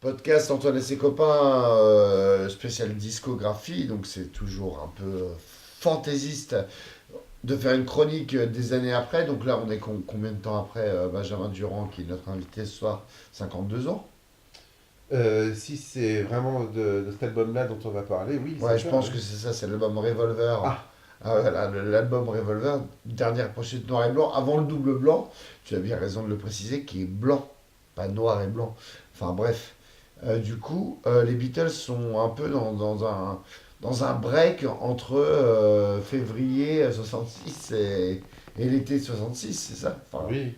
Podcast Antoine et ses copains, spécial discographie, donc c'est toujours un peu fantaisiste de faire une chronique des années après. Donc là, on est combien de temps après Benjamin Durand, qui est notre invité ce soir, 52 ans. Si c'est vraiment de cet album-là dont on va parler, oui, c'est Ouais, je ça, pense oui. que c'est ça, c'est l'album Revolver. Ah, Ah, voilà, l'album Revolver, dernière pochette noir et blanc, avant le double blanc, tu as bien raison de le préciser, qui est blanc, pas noir et blanc. Enfin bref. Du coup, les Beatles sont un peu dans un break entre février 66 et l'été 66, c'est ça? Enfin, oui,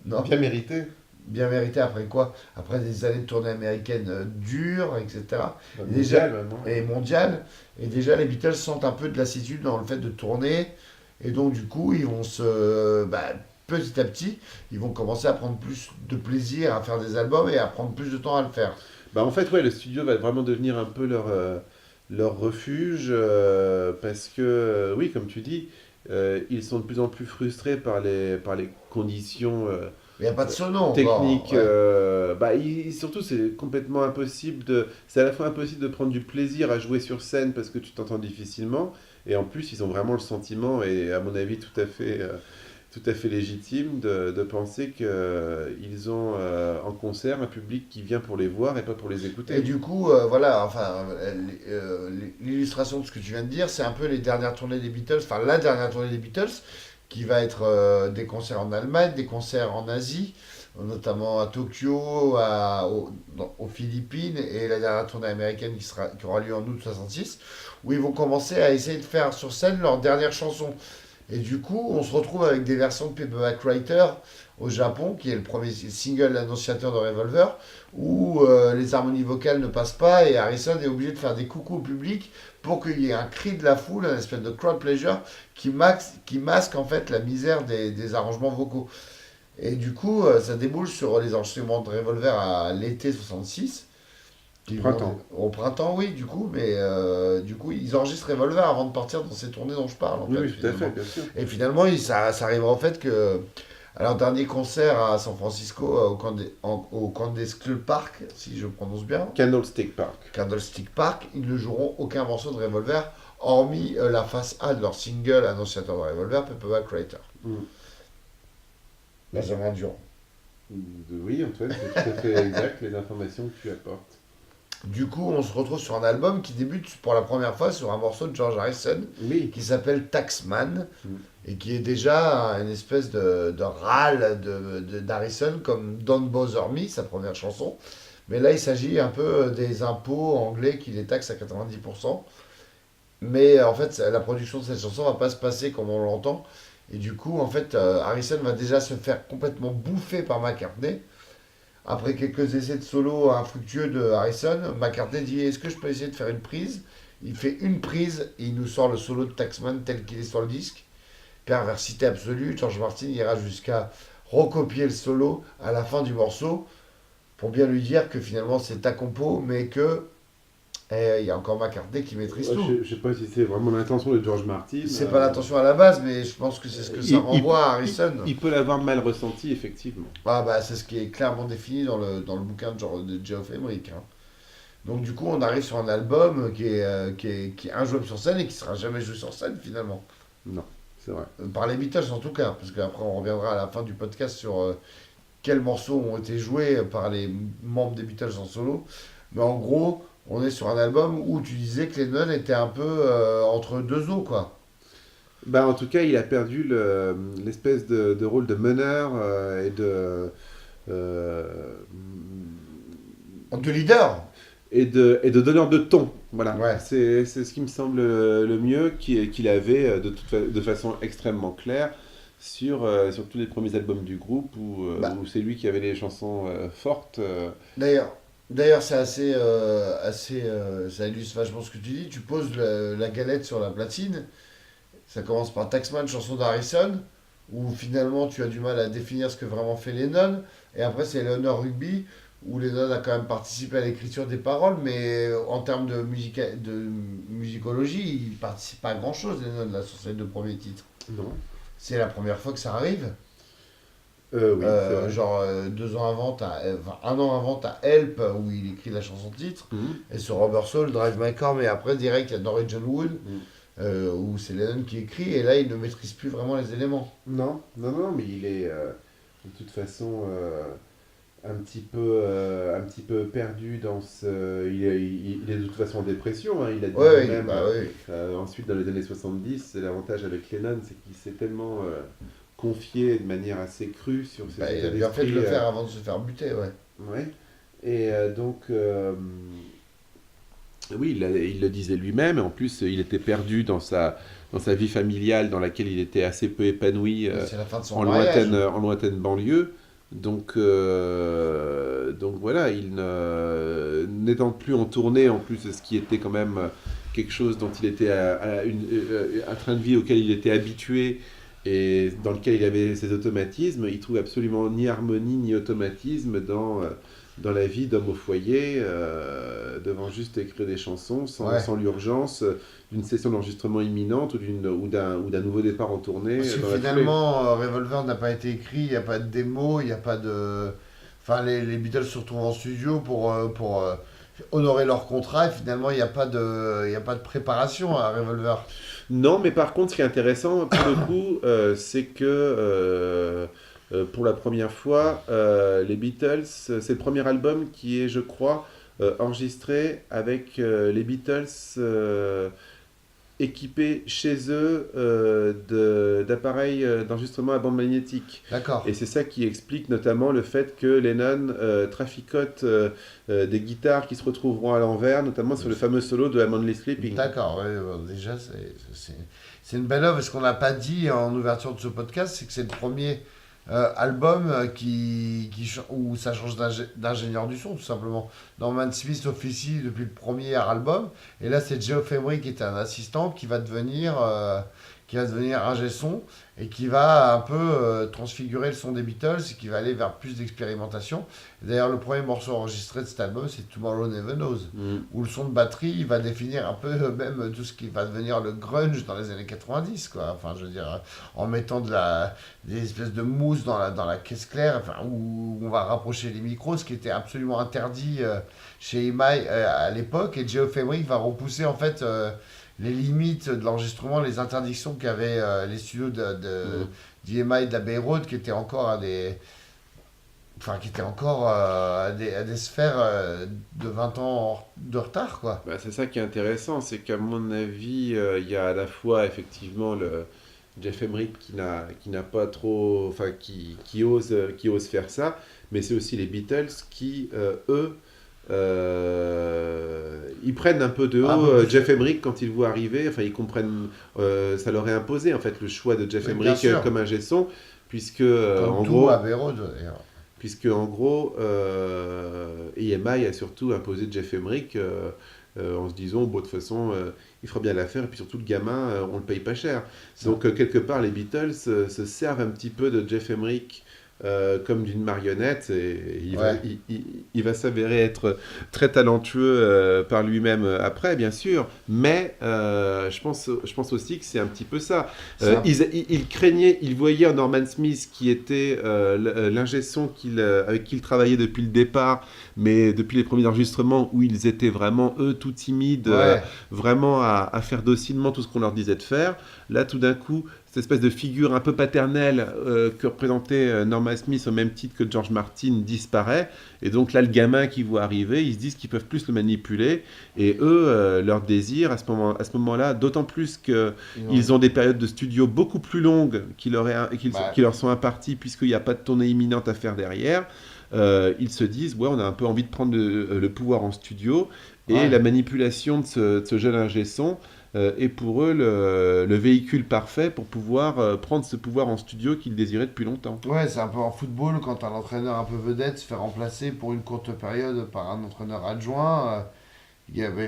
non? bien mérité. Bien mérité après quoi? Après des années de tournée américaine dures, etc. Bah, Et déjà, mondial maintenant. et mondiale. Et déjà, les Beatles sentent un peu de lassitude dans le fait de tourner. Et donc, du coup, ils vont petit à petit, ils vont commencer à prendre plus de plaisir à faire des albums et à prendre plus de temps à le faire. Bah, en fait, ouais, le studio va vraiment devenir un peu leur refuge parce que, oui, comme tu dis, ils sont de plus en plus frustrés par les conditions Il n'y a pas de sono encore, techniques. ouais. Surtout, c'est complètement impossible c'est à la fois impossible de prendre du plaisir à jouer sur scène parce que tu t'entends difficilement, et en plus, ils ont vraiment le sentiment, et à mon avis, tout à fait légitime, de penser qu'ils ont en concert un public qui vient pour les voir et pas pour les Et écouter. du coup, voilà, enfin, l'illustration de ce que tu viens de dire, c'est un peu les dernières tournées des Beatles, enfin la dernière tournée des Beatles, qui va être des concerts en Allemagne, des concerts en Asie, notamment à Tokyo, aux Philippines, et la dernière tournée américaine qui aura lieu en août 66, où ils vont commencer à essayer de faire sur scène leur dernière chanson. Et du coup, on se retrouve avec des versions de Paperback Writer au Japon, qui est le premier single annonciateur de Revolver, où les harmonies vocales ne passent pas et Harrison est obligé de faire des coucous au public pour qu'il y ait un cri de la foule, un espèce de crowd pleasure qui masque en fait la misère des arrangements vocaux. Et du coup, ça déboule sur les enregistrements de Revolver à l'été 66. Printemps. Au printemps, oui, du coup, mais du coup, ils enregistrent Revolver avant de partir dans ces tournées dont je parle, en Oui, fait, oui, tout à fait, finalement. bien sûr. Et finalement, ça arrivera en fait que, à leur dernier concert à San Francisco, au Candace Club Park, si je prononce bien, Candlestick Park. Candlestick Park, ils ne joueront aucun morceau de Revolver, hormis la face A de leur single annonciateur de Revolver, Paperback Writer. Mm. Benjamin Durand. Oui, Antoine, c'est tout à fait exact les informations que tu apportes. Du coup, on se retrouve sur un album qui débute pour la première fois sur un morceau de George Harrison Oui. qui s'appelle Taxman Mm. et qui est déjà une espèce de râle d'Harrison comme Don't Bother Me, sa première chanson. Mais là, il s'agit un peu des impôts anglais qui les taxent à 90%. Mais en fait, la production de cette chanson va pas se passer comme on l'entend. Et du coup, en fait, Harrison va déjà se faire complètement bouffer par McCartney. Après quelques essais de solo infructueux de Harrison, McCartney dit: Est-ce que je peux essayer de faire une prise? Il fait une prise et il nous sort le solo de Taxman tel qu'il est sur le disque. Perversité absolue, George Martin ira jusqu'à recopier le solo à la fin du morceau pour bien lui dire que finalement c'est ta compo, mais que il y a encore McCartney qui maîtrise Ouais, tout. je sais pas si c'est vraiment l'intention de George Martin. C'est pas l'intention à la base, mais je pense que c'est ce que ça renvoie à Harrison. Il peut l'avoir mal ressenti, effectivement. Ah bah c'est ce qui est clairement défini dans le bouquin de Geoff Emerick, hein. Donc du coup on arrive sur un album qui est injouable sur scène et qui sera jamais joué sur scène finalement. Non, c'est vrai. Par les Beatles en tout cas, parce qu'après on reviendra à la fin du podcast sur quels morceaux ont été joués par les membres des Beatles en solo. Mais en gros, on est sur un album où tu disais que Lennon était un peu entre deux eaux, quoi. Bah, en tout cas, il a perdu l'espèce de rôle de meneur euh, De leader. et de donneur de ton. Voilà, Ouais. c'est ce qui me semble le mieux qu'il avait de façon extrêmement claire sur tous les premiers albums du groupe Bah, où c'est lui qui avait les chansons fortes. d'ailleurs, d'ailleurs, c'est ça illustre vachement ce que tu dis. Tu poses la galette sur la platine. Ça commence par Taxman, chanson d'Harrison, où finalement tu as du mal à définir ce que vraiment fait Lennon. Et après, c'est Eleanor Rugby, où Lennon a quand même participé à l'écriture des paroles, mais en termes de musicologie, il participe pas à grand chose, Lennon, là, sur ces deux premiers titres. Non. C'est la première fois que ça arrive. Oui, c'est vrai. Genre 2 ans avant, enfin, 1 an avant, t'as Help où il écrit la chanson titre. Mhm. Et sur Rubber Soul, Drive My Car, mais après direct il y a Norwegian Wood Mhm. où c'est Lennon qui écrit et là il ne maîtrise plus vraiment les éléments. Non, non, non, mais il est de toute façon un petit peu perdu dans ce. Il est de toute façon en dépression, hein, il a dit Ouais, ouais, lui-même. bah oui. Ensuite, dans les années 70, l'avantage avec Lennon, c'est qu'il s'est tellement confié de manière assez crue sur Bah, ses il a états bien fait de d'esprit. le faire avant de se faire buter, ouais. Ouais. Et donc, oui, il le disait lui-même, et en plus, il était perdu dans sa vie familiale, dans laquelle il était assez peu épanoui Bah, c'est la fin de son mariage. en lointaine banlieue. Donc voilà, n'étant plus en tournée, en plus, ce qui était quand même quelque chose dont il était un train de vie auquel il était habitué et dans lequel il avait ses automatismes, il trouve absolument ni harmonie ni automatisme dans la vie d'homme au foyer, devant juste écrire des chansons Ouais. sans l'urgence d'une session d'enregistrement imminente ou d'un nouveau départ en tournée Parce que dans la foulée. finalement, Revolver n'a pas été écrit, il n'y a pas de démo, il n'y a pas de. Enfin, les Beatles se retrouvent en studio pour honorer leur contrat et finalement, il y a pas de préparation à Revolver. Non, mais par contre, ce qui est intéressant, pour le coup, c'est que pour la première fois, les Beatles, c'est le premier album qui est, je crois, enregistré avec les Beatles équipés chez eux d'appareils d'enregistrement à bande magnétique. D'accord. Et c'est ça qui explique notamment le fait que Lennon traficote des guitares qui se retrouveront à l'envers, notamment sur le fameux solo de I'm Only Sleeping. D'accord, ouais, déjà, c'est une belle œuvre. Et ce qu'on n'a pas dit en ouverture de ce podcast, c'est que c'est le premier album où ça change d'ingénieur du son, tout simplement. Norman Smith officie depuis le premier album, et là, c'est Geoff Emerick qui est un assistant qui va devenir ingé son, et qui va un peu transfigurer le son des Beatles, et qui va aller vers plus d'expérimentation. D'ailleurs, le premier morceau enregistré de cet album, c'est Tomorrow Never Knows Mm. où le son de batterie il va définir un peu même tout ce qui va devenir le grunge dans les années 90 quoi. Enfin je veux dire en mettant des espèces de mousse dans la caisse claire, enfin, où on va rapprocher les micros, ce qui était absolument interdit chez EMI à l'époque, et Geoff Emerick va repousser en fait les limites de l'enregistrement, les interdictions qu'avaient les studios Mm. d'EMI de la Bay Road qui étaient encore qui était encore à des sphères de 20 ans de retard, quoi. Bah, c'est ça qui est intéressant, c'est qu'à mon avis, il y a à la fois effectivement le Jeff Emerick qui n'a pas trop, enfin qui ose faire ça, mais c'est aussi les Beatles qui, eux, ils prennent un peu de Un haut peu plus. Jeff Emerick quand ils le voient arriver, enfin ils comprennent, ça leur est imposé en fait le choix de Jeff Oui, bien Emerick sûr. comme ingé son, puisque Comme en tout à gros, Abbey Road, d'ailleurs. EMI a surtout imposé Jeff Emerick en se disant, bon, de toute façon, il fera bien l'affaire, et puis surtout, le gamin, on le paye pas cher. Ça. Donc, quelque part, les Beatles se servent un petit peu de Jeff Emerick comme d'une marionnette, et Ouais. il va s'avérer être très talentueux par lui-même après, bien sûr, mais je pense aussi que c'est un petit peu ça. Ça. Il craignait, il voyait en Norman Smith, qui était l'ingé son avec qui il travaillait depuis le départ, mais depuis les premiers enregistrements où ils étaient vraiment, eux, tout timides, Ouais. vraiment à faire docilement tout ce qu'on leur disait de faire. Là, tout d'un coup, cette espèce de figure un peu paternelle que représentait Norman Smith au même titre que George Martin disparaît. Et donc là, le gamin qui voit arriver, ils se disent qu'ils peuvent plus le manipuler. Et eux, leur désir à ce moment-là, d'autant plus qu'ils Ils ont des périodes de studio beaucoup plus longues Bah, qui leur sont imparties puisqu'il n'y a pas de tournée imminente à faire derrière. Ils se disent, ouais, on a un peu envie de prendre le pouvoir en studio. Et ouais. la manipulation de ce jeune ingé son est pour eux le véhicule parfait pour pouvoir prendre ce pouvoir en studio qu'ils désiraient depuis longtemps. Ouais, c'est un peu en football quand un entraîneur un peu vedette se fait remplacer pour une courte période par un entraîneur adjoint.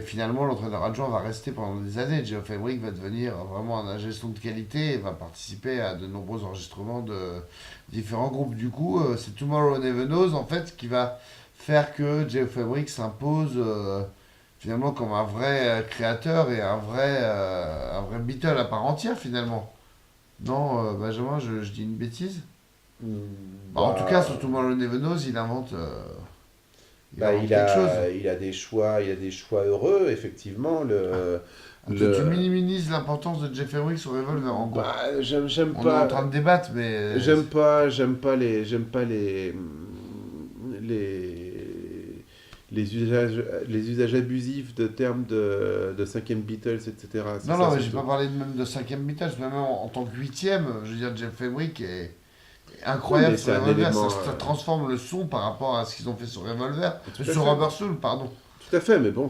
Finalement, l'entraîneur adjoint va rester pendant des années. Geoff Emerick va devenir vraiment un ingé son de qualité et va participer à de nombreux enregistrements de différents groupes. Du coup, c'est Tomorrow Never Knows en fait qui va faire que Geoff Emerick s'impose finalement comme un vrai créateur et un vrai Beatle à part entière finalement. Non, Benjamin, je dis une bêtise? Bah, en tout cas, Bah, sur Tomorrow Never Knows, il invente, il bah, invente quelque chose. il a des choix heureux, effectivement. Tu Le, minimises l'importance de Jeff Emerick sur Revolver, en gros. bah, j'aime On est en pas, train de débattre, mais j'aime pas les, les usages abusifs de termes de cinquième Beatles, etc. C'est non, ça non, mais j'ai surtout. pas parlé même de cinquième Beatles, mais même en tant que huitième, je veux dire, Jeff Emerick est Oui, mais incroyable sur c'est un Revolver. élément. Ça transforme le son par rapport à ce qu'ils ont fait sur Revolver, Tout à sur fait. Rubber Soul, pardon. Tout à fait, mais bon,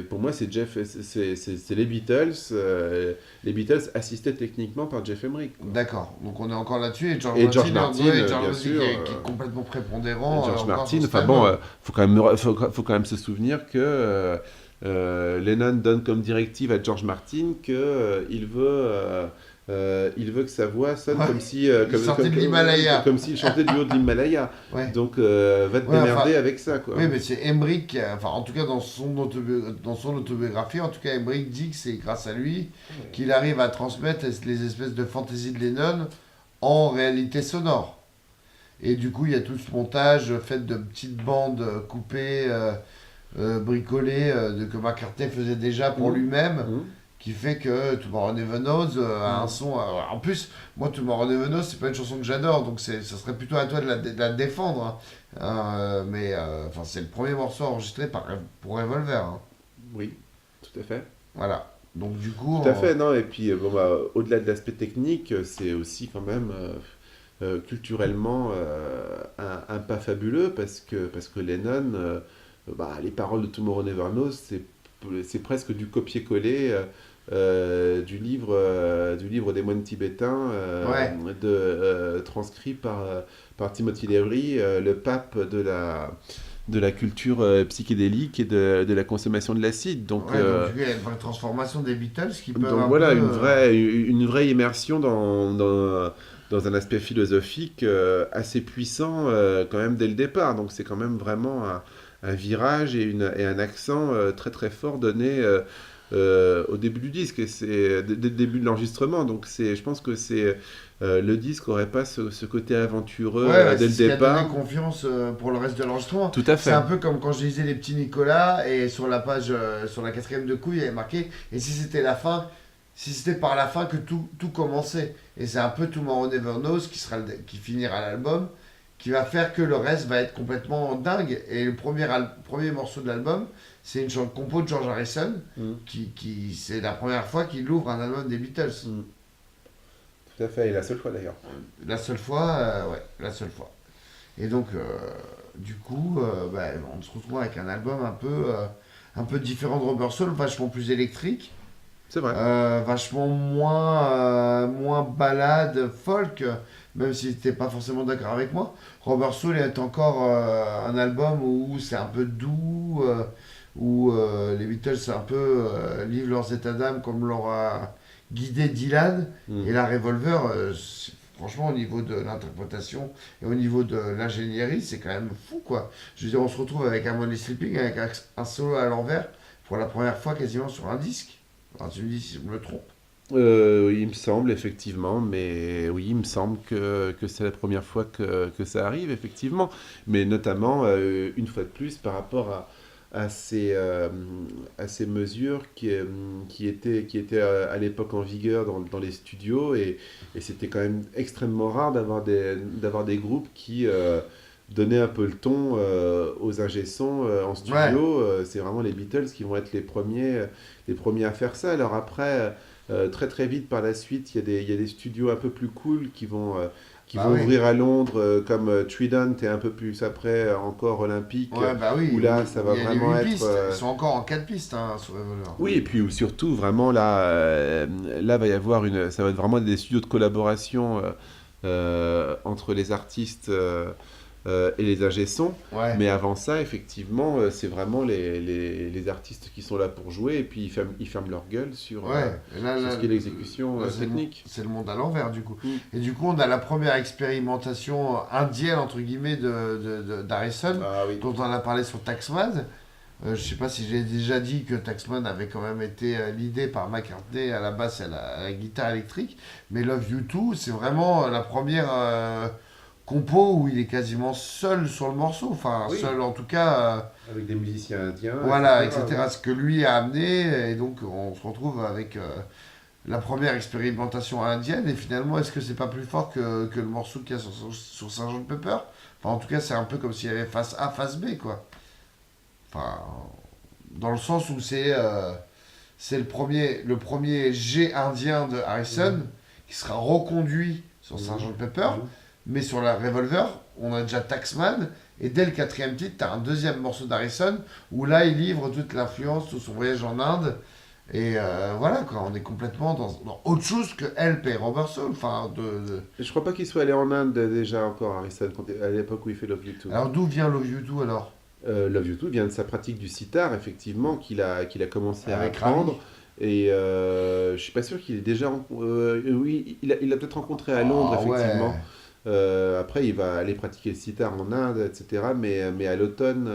pour moi, c'est les Beatles. Les Beatles assistés techniquement par Jeff Emerick, quoi. D'accord, donc on est encore là-dessus, et George Et Martin, George Martin, ouais, George bien Martin sûr. qui est complètement prépondérant George encore Martin, sur cet enfin bon, album. faut quand même se souvenir que Lennon donne comme directive à George Martin que il veut que sa voix sonne Ouais, comme si il sortait de l'Himalaya. comme s'il chantait du haut de l'Himalaya. Ouais. Donc va te Ouais, démerder enfin, avec ça, quoi. oui, mais c'est Emmerich, enfin en tout cas dans son autobiographie, en tout cas Emmerich dit que c'est grâce à lui qu'il arrive à transmettre les espèces de fantaisies de Lennon en réalité sonore. Et du coup, il y a tout ce montage fait de petites bandes coupées, bricolées, que McCartney faisait déjà pour Mhm. lui-même, Mhm. qui fait que Tomorrow Never Knows a un son. En plus, moi, Tomorrow Never Knows, c'est pas une chanson que j'adore, donc ça serait plutôt à toi de la défendre, hein. Mais enfin, c'est le premier morceau enregistré pour Revolver, hein. Oui, tout à fait. Voilà. Donc, du coup, Tout à fait, non. Et puis, bon, bah, au-delà de l'aspect technique, c'est aussi quand même culturellement un pas fabuleux parce que Lennon, bah, les paroles de Tomorrow Never Knows, c'est presque du copier-coller du livre des moines tibétains ouais. transcrit par Timothy Leary, le pape de la culture psychédélique et de la consommation de l'acide. Ouais, donc du coup, il y a une vraie transformation des Beatles qui peuvent Donc un peu. voilà, une vraie immersion dans un aspect philosophique assez puissant quand même dès le départ. Donc c'est quand même vraiment un virage et un accent très très fort donné au début du disque, et c'est dès le début de l'enregistrement. Donc je pense que le disque n'aurait pas ce côté aventureux Ouais, dès c'est le ce qui a donné départ. confiance pour le reste de l'enregistrement. Tout à C'est fait. un peu comme quand je lisais Les Petits Nicolas et sur la page, sur la quatrième de couille, il y avait marqué et si c'était la fin, si c'était par la fin que tout commençait. Et c'est un peu Tomorrow Never Knows qui finira l'album, qui va faire que le reste va être complètement dingue. Et le premier morceau de l'album, c'est une chanson compo de George Harrison, Mm. c'est la première fois qu'il ouvre un album des Beatles. Mm. Tout à fait, et la seule fois d'ailleurs. La seule fois, ouais, la seule fois. Et donc, du coup, bah, on se retrouve avec un album un peu différent de Rubber Soul, vachement plus électrique, C'est vrai. vachement moins balade, folk, même si t'es pas forcément d'accord avec moi. Rubber Soul est encore un album où c'est un peu doux, où les Beatles un peu livrent leurs états d'âme comme leur a guidé Dylan. Mm. Et la Revolver, franchement, au niveau de l'interprétation et au niveau de l'ingénierie, c'est quand même fou, quoi. Je veux dire, on se retrouve avec un Money Sleeping, avec un solo à l'envers, pour la première fois quasiment sur un disque. Alors, tu me dis si je me trompe. Il me semble, effectivement, mais oui, il me semble que c'est la première fois que ça arrive, effectivement. Mais notamment, une fois de plus, par rapport à ces mesures qui étaient à l'époque en vigueur dans les studios, et c'était quand même extrêmement rare d'avoir des groupes qui donnaient un peu le ton aux ingé sons en Ouais. studio. C'est vraiment les Beatles qui vont être les premiers à faire ça. Alors après, très très vite par la suite, il y a des studios un peu plus cool qui Bah vont oui. ouvrir à Londres, comme Trident, et un peu plus après encore Olympique, Ouais, bah oui. où là ça va Il y a les vraiment 8 être... pistes. Ils sont encore en 4 pistes hein, sur Revolver. Oui, et puis où surtout vraiment là va y avoir ça va être vraiment des studios de collaboration entre les artistes et les ingé-sons. Ouais. Mais avant ça, effectivement, c'est vraiment les artistes qui sont là pour jouer, et puis ils ferment leur gueule Ouais. Et sur ce qui est l'exécution là, technique. c'est le monde à l'envers, du coup. Mm. Et du coup, on a la première expérimentation indienne, entre guillemets, d'Harrison, Ah oui. dont on a parlé sur Taxman. Je sais pas si j'ai déjà dit que Taxman avait quand même été l'idée par McCartney à la basse et à la guitare électrique. Mais Love You Too, c'est vraiment la première compo où il est quasiment seul sur le morceau, enfin Oui. seul en tout cas, Avec des musiciens indiens, voilà, etc. etc. Ce que lui a amené, et donc on se retrouve avec la première expérimentation indienne, et finalement, est-ce que c'est pas plus fort que le morceau qu'il y a sur Sgt Pepper? Enfin, en tout cas, c'est un peu comme s'il y avait face A, face B, quoi. Enfin, dans le sens où c'est le premier G indien de Harrison Mhm. qui sera reconduit sur Mhm. Sgt Pepper, Mhm. mais sur la Revolver, on a déjà Taxman, et dès le quatrième titre, tu as un deuxième morceau d'Harrison où là, il livre toute l'influence, tout son voyage en Inde. Et voilà, quoi, on est complètement dans autre chose que Help et Robert Soul. Enfin, Je crois pas qu'il soit allé en Inde déjà encore, Harrison, à l'époque où il fait Love You Too. Alors, d'où vient Love You Too alors? Love You Too vient de sa pratique du sitar, effectivement, qu'il a commencé à Avec Rami. apprendre. Et je suis pas sûr qu'il est déjà. Oui, il a peut-être rencontré à Londres, Ah ouais. effectivement. Après, il va aller pratiquer le sitar en Inde, etc. Mais à l'automne,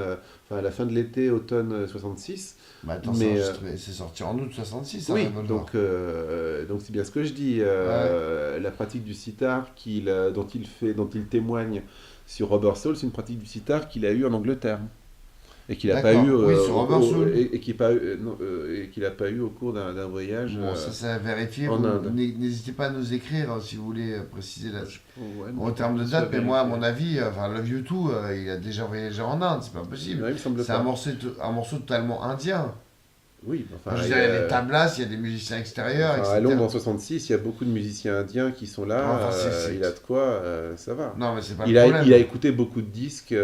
enfin à la fin de l'été, automne 66. Bah attends, Mais c'est sorti en août 66, hein, oui, Revolver. donc c'est bien ce que je dis. Ouais, La pratique du sitar dont il témoigne sur Robert Soul, c'est une pratique du sitar qu'il a eue en Angleterre. Et qu'il n'a pas eu d'accord. Oui, sur Robert Soul. et qu'il pas eu- non, et qu'il a pas eu au cours d'un voyage Bon, ça c'est à vérifier. en Inde. N'hésitez pas à nous écrire si vous voulez préciser là. Ouais, En termes de ça date, mais moi, à vérifier. mon avis, enfin, Love You Too, il a déjà voyagé en Inde, c'est pas possible. Ouais, il me semble C'est un pas. morceau, un morceau totalement indien. Oui, Enfin, enfin, je veux dire, il y a des tablas, il y a des musiciens extérieurs, enfin, à etc. Londres en 66, il y a beaucoup de musiciens indiens qui sont là. Enfin, Il a de quoi, ça va. Non, mais c'est pas le problème. Il a écouté beaucoup de disques.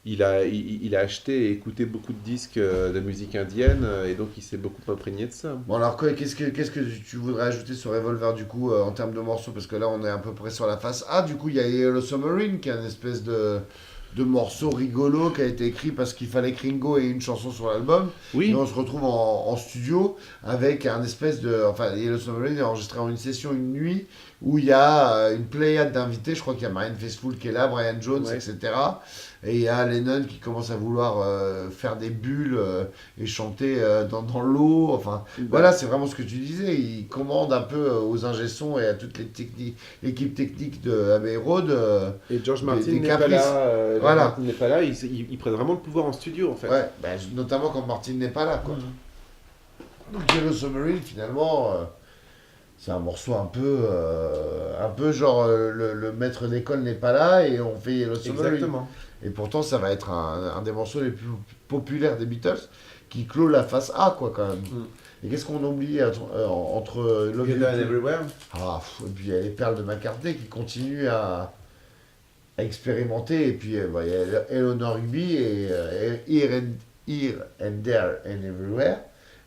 Il a acheté et écouté beaucoup de disques de musique indienne et donc il s'est beaucoup imprégné de ça. Bon, alors, qu'est-ce que tu voudrais ajouter sur Revolver, du coup, en termes de morceaux? Parce que là, on est à peu près sur la face A. Du coup, il y a Yellow Submarine, qui est une espèce de morceau rigolo qui a été écrit parce qu'il fallait que Ringo ait une chanson sur l'album. Et Oui, on se retrouve en studio avec un espèce de. Enfin, Yellow Submarine est enregistré en une session, une nuit, où il y a une pléiade d'invités. Je crois qu'il y a Marianne Faithfull qui est là, Brian Jones, ouais. etc. Et il y a Lennon qui commence à vouloir faire des bulles et chanter dans l'eau. Enfin, Bah, voilà, c'est vraiment ce que tu disais. Il commande un peu aux ingé sons et à toute l'équipe technique de Abbey Road et George Martin des n'est pas caprices. là. George Voilà. Martin n'est pas là. Il prend vraiment le pouvoir en studio en fait. Ouais, bah, notamment quand Martin n'est pas là, quoi. Donc Yellow Submarine, finalement, c'est un morceau un peu genre le maître d'école n'est pas là et on fait Yellow Submarine. Exactement. Et pourtant, ça va être un des morceaux les plus populaires des Beatles qui clôt la face A, quoi, quand même. Mm. Et qu'est-ce qu'on oublie entre Love You Together and Too Everywhere. et puis il y a les perles de McCartney qui continuent à expérimenter. Et puis bah, il y a Eleanor Rigby et Here and There and Everywhere.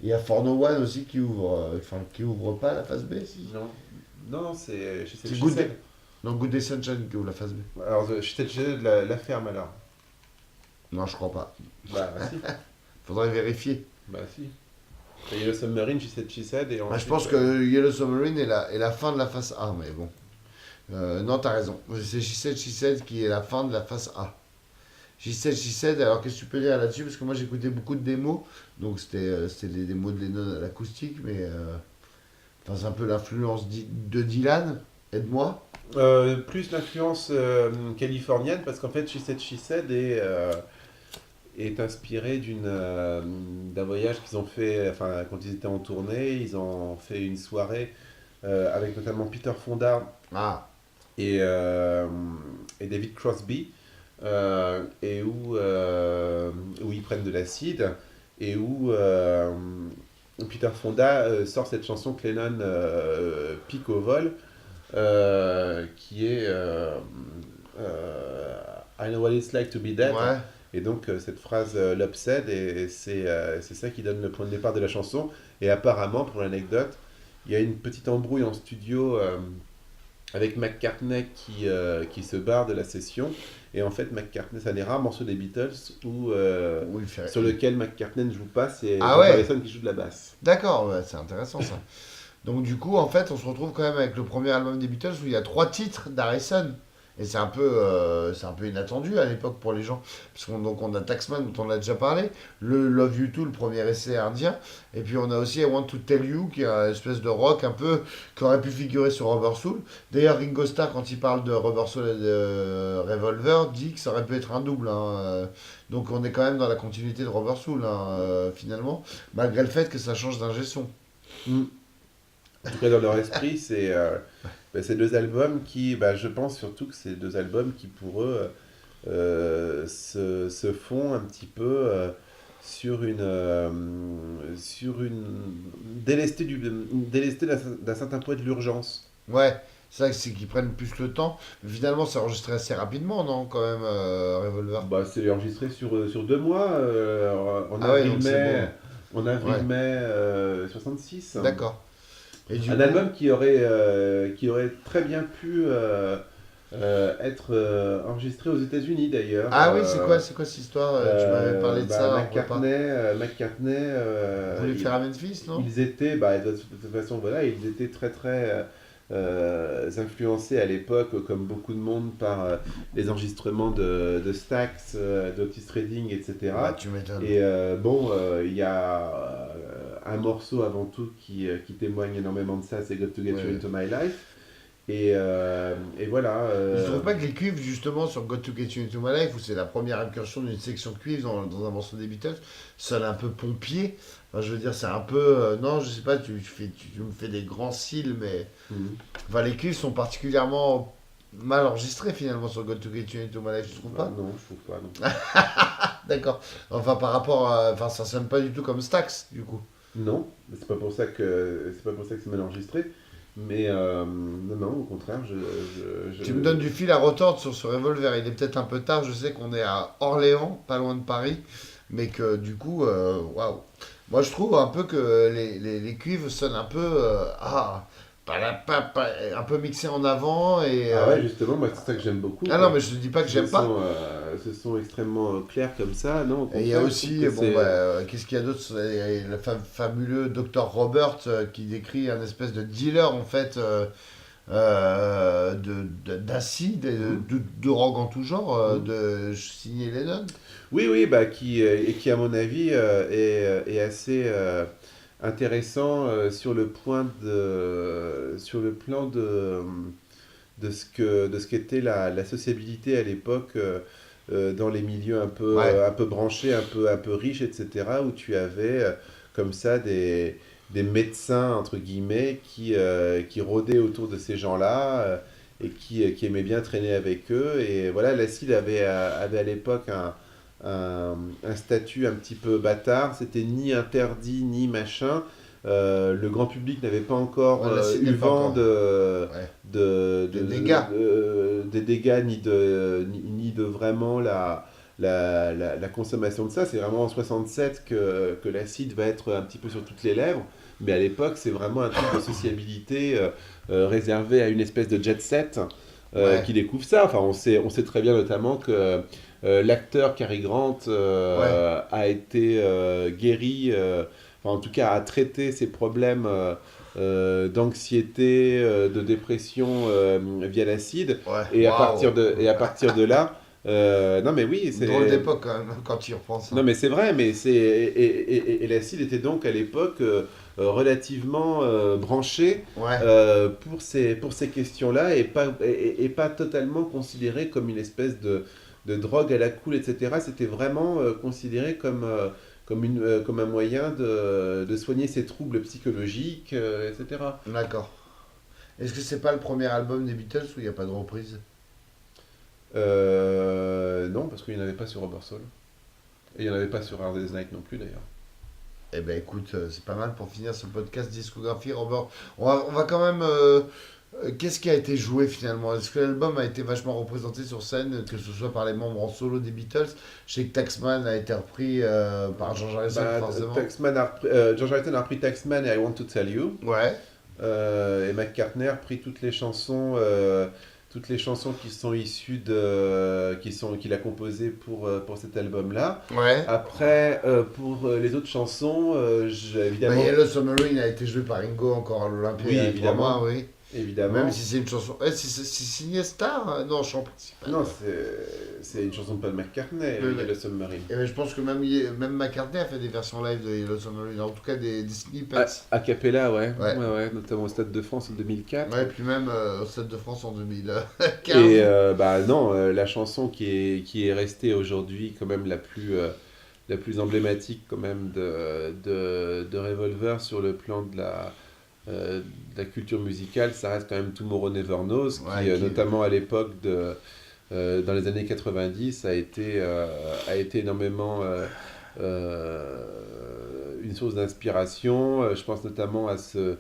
Il y a For No One aussi qui ouvre pas la phase B, si. Non, non, c'est She Said C'est She Good Said. Day. Non, Good Day Sunshine qui ouvre la phase B. Alors, She Said She Said, la ferme alors. Non, je crois pas. Bah si, Faudrait vérifier. bah si. Il y a le Submarine, She Said She Said et Bah, je ensuite, pense que Yellow Submarine est la fin de la phase A, mais bon. Non, t'as raison. C'est She Said qui est la fin de la phase A. She Said, alors qu'est-ce que tu peux dire là-dessus? Parce que moi j'écoutais beaucoup de démos, donc c'était des démos de Lennon à l'acoustique, mais enfin, c'est un peu l'influence de Dylan, aide-moi. plus l'influence californienne parce qu'en fait She Said est inspiré d'un voyage qu'ils ont fait, enfin quand ils étaient en tournée, ils ont fait une soirée avec notamment Peter Fonda Ah, et David Crosby, et où ils prennent de l'acide, et où Peter Fonda sort cette chanson que Lennon pique au vol, qui est I know what it's like to be dead. ouais. Et donc cette phrase l'obsède, et c'est ça qui donne le point de départ de la chanson. Et apparemment, pour l'anecdote, il y a une petite embrouille en studio avec McCartney qui se barre de la session. Et en fait, McCartney, c'est un des rares morceaux des Beatles Oui, fait- sur lequel McCartney ne joue pas, c'est Ah George ouais. Harrison qui joue de la basse. D'accord, ouais, c'est intéressant ça. Donc du coup, en fait, on se retrouve quand même avec le premier album des Beatles où il y a 3 titres d'Harrison Et c'est un peu inattendu à l'époque pour les gens. Parce qu'on donc on a Taxman, dont on a déjà parlé, le Love You Too, le premier essai indien, et puis on a aussi I Want to Tell You, qui est une espèce de rock un peu qui aurait pu figurer sur Rubber Soul. D'ailleurs, Ringo Starr, quand il parle de Rubber Soul et de Revolver, dit que ça aurait pu être un double, hein. Donc on est quand même dans la continuité de Rubber Soul, hein, finalement, malgré le fait que ça change d'ingé son. Mm. En tout cas, dans leur esprit, c'est deux albums qui, je pense surtout que c'est deux albums qui, pour eux, se font un petit peu sur une délesté d'un certain poids de l'urgence. Ouais, c'est vrai que c'est qu'ils prennent plus le temps. Mais finalement, c'est enregistré assez rapidement, non, quand même, Revolver. C'est enregistré sur 2 mois, en Ah ouais, donc c'est avril-mai bon. en Ouais, avril-mai 66. d'accord. Et du Un coup, album qui aurait très bien pu être enregistré aux États-Unis d'ailleurs. ah oui, c'est quoi cette histoire? Tu m'avais parlé de ça en repas. McCartney, Voulu faire à Memphis, non? ils étaient, de toute façon, voilà, ils étaient très très influencés à l'époque, comme beaucoup de monde, par les enregistrements de Stax, d'Otis Redding, Bah, etc. tu m'étonnes. Et il y a un morceau avant tout qui témoigne énormément de ça, c'est Got to Get You Ouais. Into My Life. Et voilà. Je trouve pas que les cuivres, justement, sur Got to Get You Into My Life, où c'est la première incursion d'une section cuivre dans un morceau des Beatles, sonne un peu pompier. Enfin, je veux dire, c'est un peu. Non, je sais pas, tu me fais des grands cils, mais. Mhm. Enfin, les cuivres sont particulièrement mal enregistrés, finalement, sur Got to Get You Into My Life, tu trouves pas? Non, je trouve pas. Non. D'accord. Enfin, par rapport à. Enfin, ça sonne pas du tout comme Stax, du coup. Non, mais c'est pas pour ça que c'est mal enregistré. Mais non, non, au contraire, Tu me donnes du fil à retordre sur ce revolver. Il est peut-être un peu tard, je sais qu'on est à Orléans, pas loin de Paris, mais que du coup, waouh. Moi, je trouve un peu que les cuivres sonnent un peu, un peu mixés en avant et. Ah ouais, justement, moi c'est ça que j'aime beaucoup, Ah non, quoi. mais je ne dis pas que j'aime pas. Ce sont extrêmement clairs comme ça, non, au Et il y a contraire, je trouve aussi, que bon, c'est... bah, qu'est-ce qu'il y a d'autre? Il y a le fabuleux Dr Robert qui décrit un espèce de dealer en fait d'acide et Mhm. de drogue en tout genre, Mhm. de signer Lennon. Oui, oui, et qui à mon avis est assez intéressant sur le plan de ce qu'était la sociabilité à l'époque dans les milieux Ouais, un peu branchés, un peu riches, etc., où tu avais comme ça des médecins, entre guillemets, qui rôdaient autour de ces gens-là et qui aimaient bien traîner avec eux. Et voilà, l'acide avait à l'époque un statut un petit peu bâtard, c'était ni interdit ni machin. Le grand public n'avait pas encore ouais, l'acide eu n'est pas vent encore. Ouais. Des dégâts. des dégâts ni de vraiment la consommation de ça. C'est vraiment en 67 que l'acide va être un petit peu sur toutes les lèvres. Mais à l'époque, c'est vraiment un truc de sociabilité réservé à une espèce de jet set Ouais, qui découvre ça. Enfin, on sait très bien notamment que l'acteur Cary Grant ouais. a été guéri, enfin, en tout cas a traité ses problèmes d'anxiété, de dépression via l'acide. Ouais, Et waouh. et à partir de là, non mais oui, Une drôle c'est... d'époque quand même, quand tu y repenses, Non hein. mais c'est vrai, et l'acide était donc à l'époque relativement branché Ouais, pour ces questions-là et pas totalement considéré comme une espèce de drogue à la cool, etc. C'était vraiment considéré comme un moyen de soigner ses troubles psychologiques, etc. d'accord. Est-ce que c'est pas le premier album des Beatles où il n'y a pas de reprise? Non, parce qu'il n'y en avait pas sur Rubber Soul. Et il n'y en avait pas sur Hard Day's Night non plus d'ailleurs. Eh ben écoute, c'est pas mal pour finir ce podcast discographie, Robert. On va quand même. Qu'est-ce qui a été joué finalement? Est-ce que l'album a été vachement représenté sur scène, que ce soit par les membres en solo des Beatles? Je sais que Taxman a été repris par George Harrison, forcément. George Harrison a repris Taxman et I Want to Tell You. Ouais, Et McCartney a repris toutes les chansons qui sont issues qu'il a composées pour cet album-là. ouais. Après, pour les autres chansons, Bah, évidemment, Yellow Submarine a été joué par Ringo encore à oui, l'Olympia il y a 3 mois, évidemment. oui. évidemment. Même si c'est une chanson. C'est signé Star, hein. Non, chant principal. Non, c'est une chanson de Paul McCartney, Yellow Submarine. Et je pense que même McCartney a fait des versions live de Yellow Submarine, en tout cas des snippets. A cappella, ouais. Ouais. Notamment au Stade de France en 2004. Ouais, et puis même au Stade de France en 2015. Et la chanson qui est restée aujourd'hui quand même la plus emblématique quand même de Revolver sur le plan de la culture musicale, ça reste quand même Tomorrow Never Knows, notamment à l'époque dans les années 90 a été énormément une source d'inspiration. Je pense notamment à ce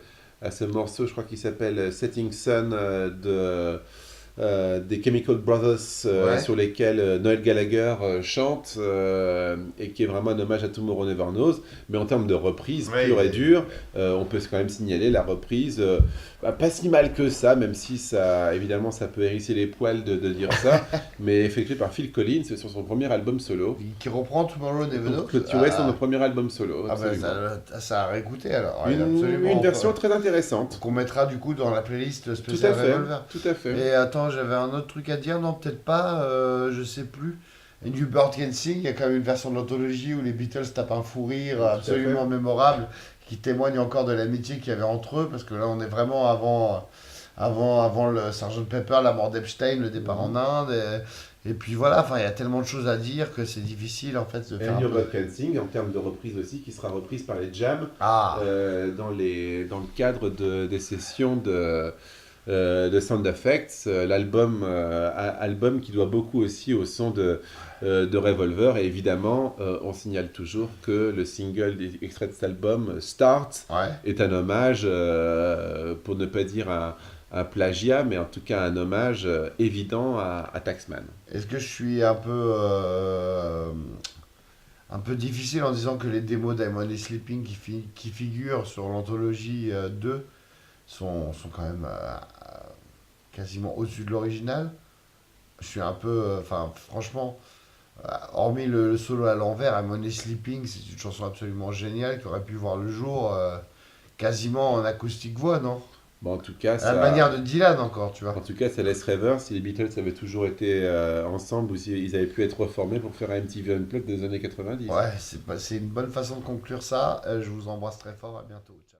morceau, je crois qu'il s'appelle Setting Sun des Chemical Brothers sur lesquels Noel Gallagher chante et qui est vraiment un hommage à Tomorrow Never Knows, mais en termes de reprise pure et dure, on peut quand même signaler la reprise pas si mal que ça, même si ça, évidemment ça peut hérisser les poils de dire ça, mais effectué par Phil Collins sur son premier album solo. Qui reprend Tomorrow Never Knows. Clôturé son premier album solo. Ça a réécouté alors. Une version très intéressante. Qu'on mettra du coup dans la playlist spéciale Revolver. Tout à fait. Et attends, j'avais un autre truc à dire, non peut-être pas, je sais plus. New Bird Can Sing, il y a quand même une version de l'anthologie où les Beatles tapent un fou rire absolument mémorable, qui témoigne encore de l'amitié qu'il y avait entre eux, parce que là on est vraiment avant le Sgt Pepper, la mort d'Epstein, le départ en Inde, et puis voilà, il y a tellement de choses à dire que c'est difficile en fait de faire. Et New Bird Can Sing, en termes de reprise aussi, qui sera reprise par les Jam dans le cadre des sessions de Sound Effects, album qui doit beaucoup aussi au son de Revolver. Et évidemment, on signale toujours que le single extrait de cet album, Start, est un hommage, pour ne pas dire un plagiat, mais en tout cas un hommage évident à Taxman. Est-ce que je suis un peu difficile en disant que les démos d'I'm Only Sleeping qui figurent sur l'anthologie 2 sont quand même quasiment au-dessus de l'original? Je suis un peu... franchement, hormis le solo à l'envers, I'm Only Sleeping, c'est une chanson absolument géniale qui aurait pu voir le jour quasiment en acoustique voix, non? Bon, en tout cas, à la manière de Dylan encore, tu vois. En tout cas, ça laisse rêveur si les Beatles avaient toujours été ensemble ou s'ils avaient pu être reformés pour faire un MTV Unplugged des années 90. Ouais, c'est une bonne façon de conclure ça. Je vous embrasse très fort, à bientôt. Ciao.